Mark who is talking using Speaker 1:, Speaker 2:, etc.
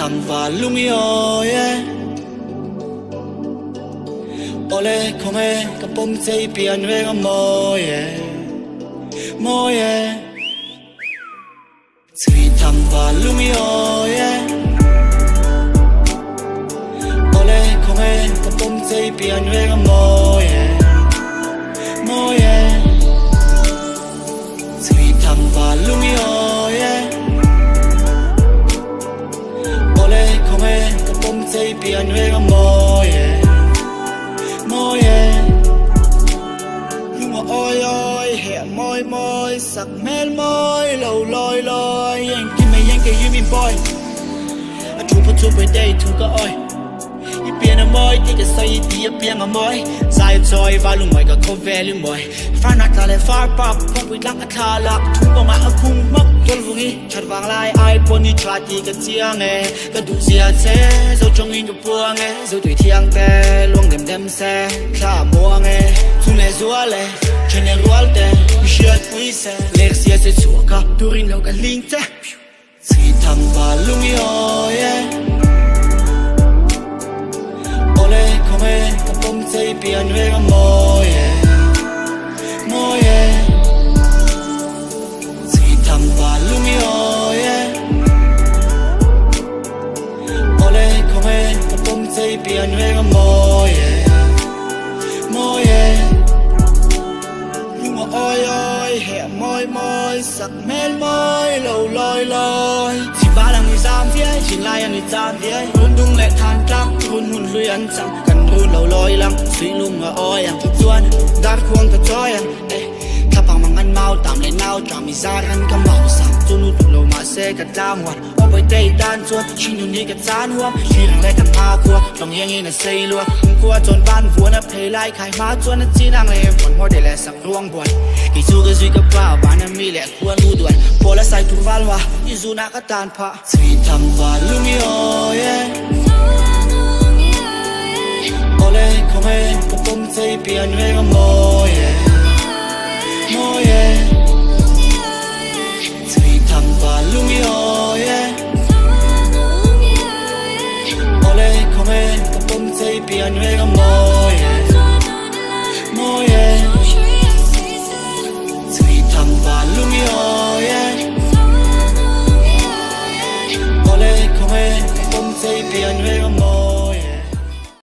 Speaker 1: thầm và lung yo ole come kapom sei pian we moye sweet thầm và lung yo ole come kapom sei pian we moye sweet thầm và lung yo ole come kapom sei pian we moye ôi ôi hẹn môi môi sắc mến môi lâu lôi lôi anh kim mày anh kêu you mean boy chụp về đây thu có ôi y biến ở môi thì cái say thì y biến ở môi dài trôi và lùng mày có câu về lùng môi pha nát là lại far pop không bị lắc thà lạc thu có mà ở khung mốc tuôn vùng ý chợt vàng lại ai buồn đi chặt thì cái chiang nghe cái đủ gì thế dấu trong in cái buông nghe dấu tuổi thiang tê luôn đêm xe khá mua nghe thu lệ rúa lệ trên nền rúa tê biết quý xe lệ xe sẽ chua cả turin lâu cả linh tê chỉ thầm và lung yo ole come kapom sei pian we moye chỉ thầm và lung yo ole come kapom sei pian we moye ôi ôi hẹn môi môi sắc mến môi lâu lôi lôi chỉ ba là người giam phía chỉ lại là người giam phía hôn đung lệ than trắng hôn lùi ăn trắng cần hôn lâu lôi lắm suy lung ở ôi ăn thức chuan đắt khuôn thật chói ăn thắp bằng mang ăn mau tạm lên nào cho mình ra ăn cam màu sáng tu nụ tụ lâu mà xe cả tam hoạt ở bên đây đan chuan chỉ nhung đi cả chán huống chỉ rằng lại thằng ma khua lòng yên yên là xây luôn qua trốn ban vua nó play lại khai má chuan nó chỉ đang lên còn môi để lại sặc ruộng buồn kỳ du cái duy cấp vào bán em mi lẹ qua lu đuổi phố là sai tu val hoa như du nã các tàn phạ sweet thầm và lung yo ole come kapom sei pian we moye sweet thầm và lung yo ole come kapom sei pian we moye